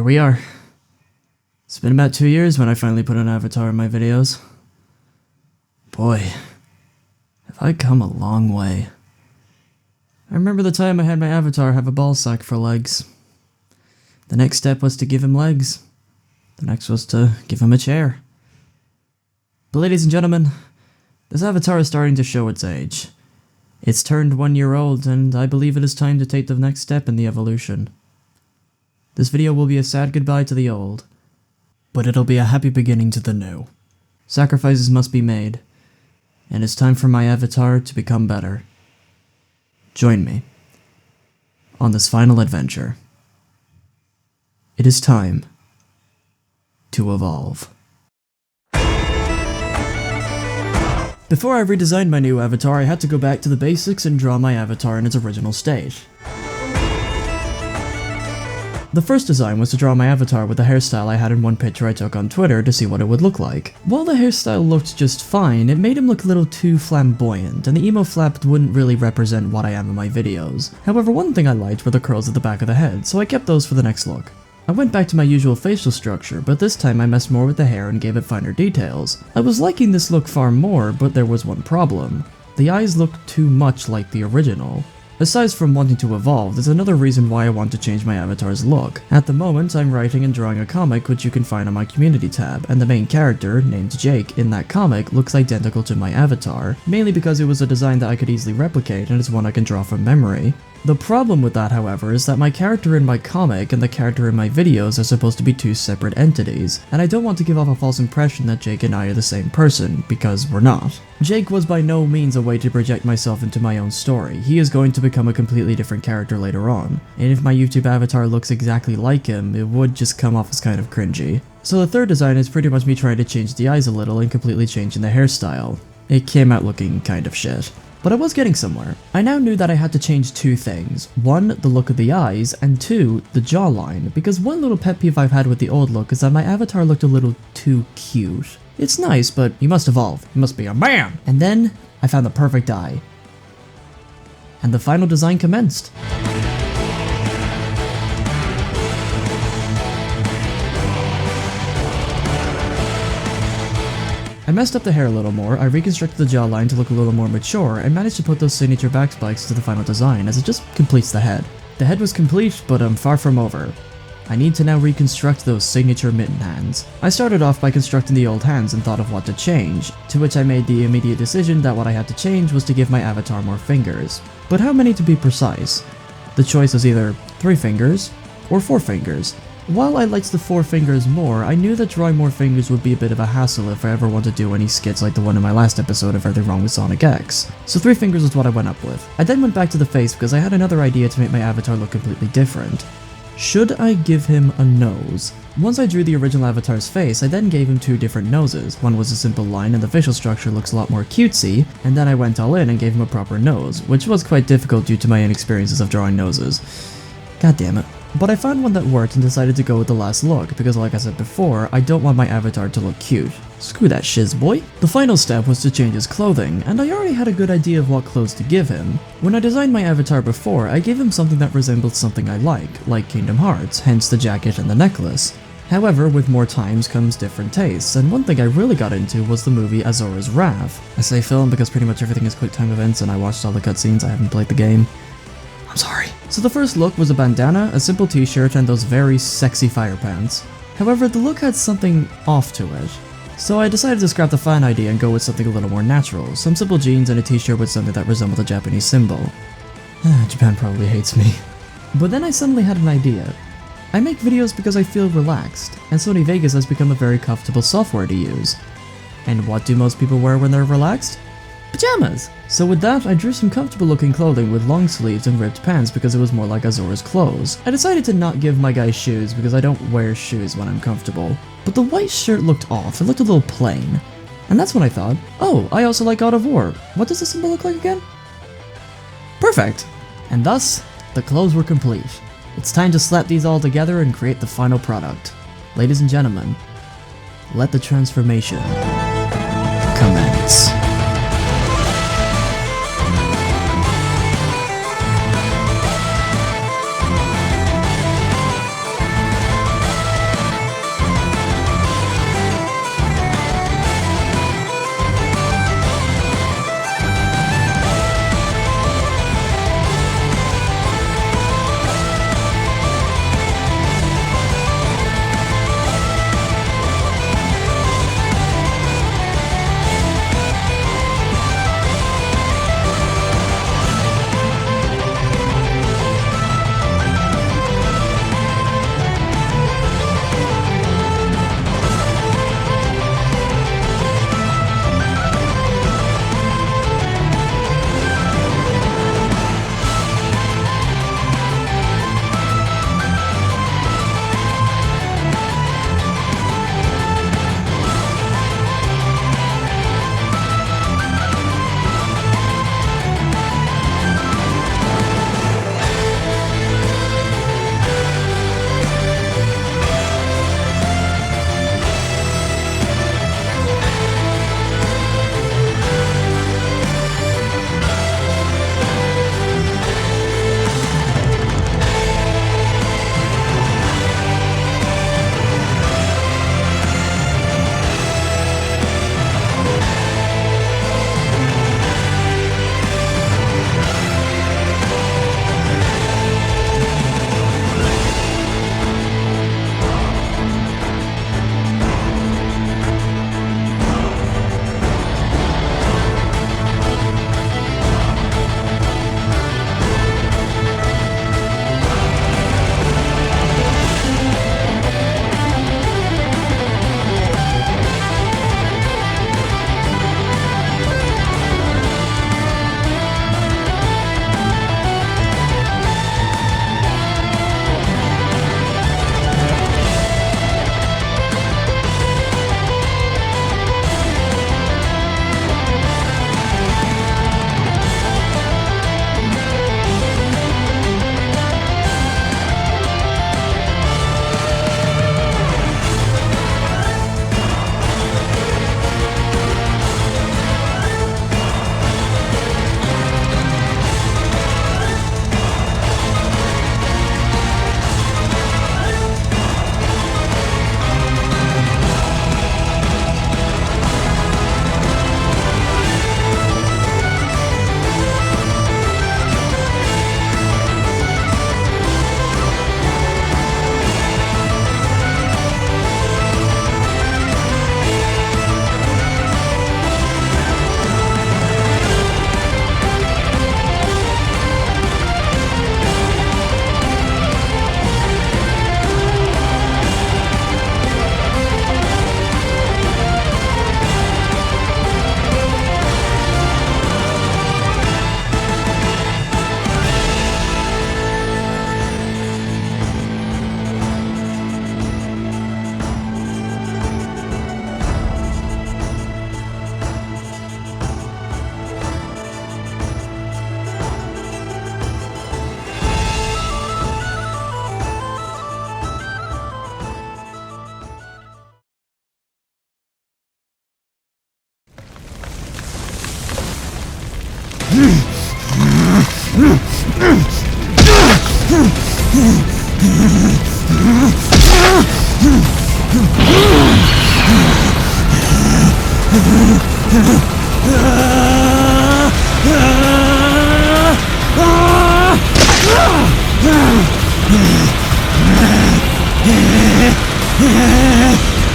here we are. It's been about 2 years when I finally put an avatar in my videos. Boy, have I come a long way. I remember the time I had my avatar have a ball sack for legs. The next step was to give him legs. The next was to give him a chair. But ladies and gentlemen, this avatar is starting to show its age. It's turned 1 year old, and I believe it is time to take the next step in the evolution. This video will be a sad goodbye to the old, but it'll be a happy beginning to the new. Sacrifices must be made, and it's time for my avatar to become better. Join me on this final adventure. It is time to evolve. Before I redesigned my new avatar, I had to go back to the basics and draw my avatar in its original state. The first design was to draw my avatar with the hairstyle I had in one picture I took on Twitter to see what it would look like. While the hairstyle looked just fine, it made him look a little too flamboyant, and the emo flap wouldn't really represent what I am in my videos. However, one thing I liked were the curls at the back of the head, so I kept those for the next look. I went back to my usual facial structure, but this time I messed more with the hair and gave it finer details. I was liking this look far more, but there was one problem. The eyes looked too much like the original. Aside from wanting to evolve, there's another reason why I want to change my avatar's look. At the moment, I'm writing and drawing a comic which you can find on my community tab, and the main character, named Jake, in that comic looks identical to my avatar, mainly because it was a design that I could easily replicate and it's one I can draw from memory. The problem with that, however, is that my character in my comic and the character in my videos are supposed to be two separate entities, and I don't want to give off a false impression that Jake and I are the same person, because we're not. Jake was by no means a way to project myself into my own story. He is going to become a completely different character later on, and if my YouTube avatar looks exactly like him, it would just come off as kind of cringy. So the third design is pretty much me trying to change the eyes a little and completely changing the hairstyle. It came out looking kind of shit. But I was getting somewhere. I now knew that I had to change two things. One, the look of the eyes, and two, the jawline, because one little pet peeve I've had with the old look is that my avatar looked a little too cute. It's nice, but you must evolve. You must be a man! And then, I found the perfect eye. And the final design commenced. I messed up the hair a little more, I reconstructed the jawline to look a little more mature, and managed to put those signature back spikes to the final design as it just completes the head. The head was complete, but I'm far from over. I need to now reconstruct those signature mitten hands. I started off by constructing the old hands and thought of what to change, to which I made the immediate decision that what I had to change was to give my avatar more fingers. But how many to be precise? The choice was either 3 fingers or 4 fingers. While I liked the 4 fingers more, I knew that drawing more fingers would be a bit of a hassle if I ever want to do any skits like the one in my last episode of Everything Wrong with Sonic X. So 3 fingers was what I went up with. I then went back to the face because I had another idea to make my avatar look completely different. Should I give him a nose? Once I drew the original avatar's face, I then gave him 2 different noses. One was a simple line and the facial structure looks a lot more cutesy, and then I went all in and gave him a proper nose, which was quite difficult due to my inexperiences of drawing noses. God damn it. But I found one that worked and decided to go with the last look, because like I said before, I don't want my avatar to look cute. Screw that shiz boy. The final step was to change his clothing, and I already had a good idea of what clothes to give him. When I designed my avatar before, I gave him something that resembled something I like Kingdom Hearts, hence the jacket and the necklace. However, with more times comes different tastes, and one thing I really got into was the movie Azora's Wrath. I say film because pretty much everything is quick time events and I watched all the cutscenes, I haven't played the game. I'm sorry. So the first look was a bandana, a simple t-shirt, and those very sexy fire pants. However, the look had something off to it. So I decided to scrap the fan idea and go with something a little more natural, some simple jeans and a t-shirt with something that resembled a Japanese symbol. Japan probably hates me. But then I suddenly had an idea. I make videos because I feel relaxed, and Sony Vegas has become a very comfortable software to use. And what do most people wear when they're relaxed? Pajamas! So with that, I drew some comfortable looking clothing with long sleeves and ripped pants because it was more like Azora's clothes. I decided to not give my guy shoes because I don't wear shoes when I'm comfortable. But the white shirt looked off, it looked a little plain. And that's when I thought, oh, I also like God of War. What does the symbol look like again? Perfect! And thus, the clothes were complete. It's time to slap these all together and create the final product. Ladies and gentlemen, let the transformation commence.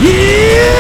Yeah!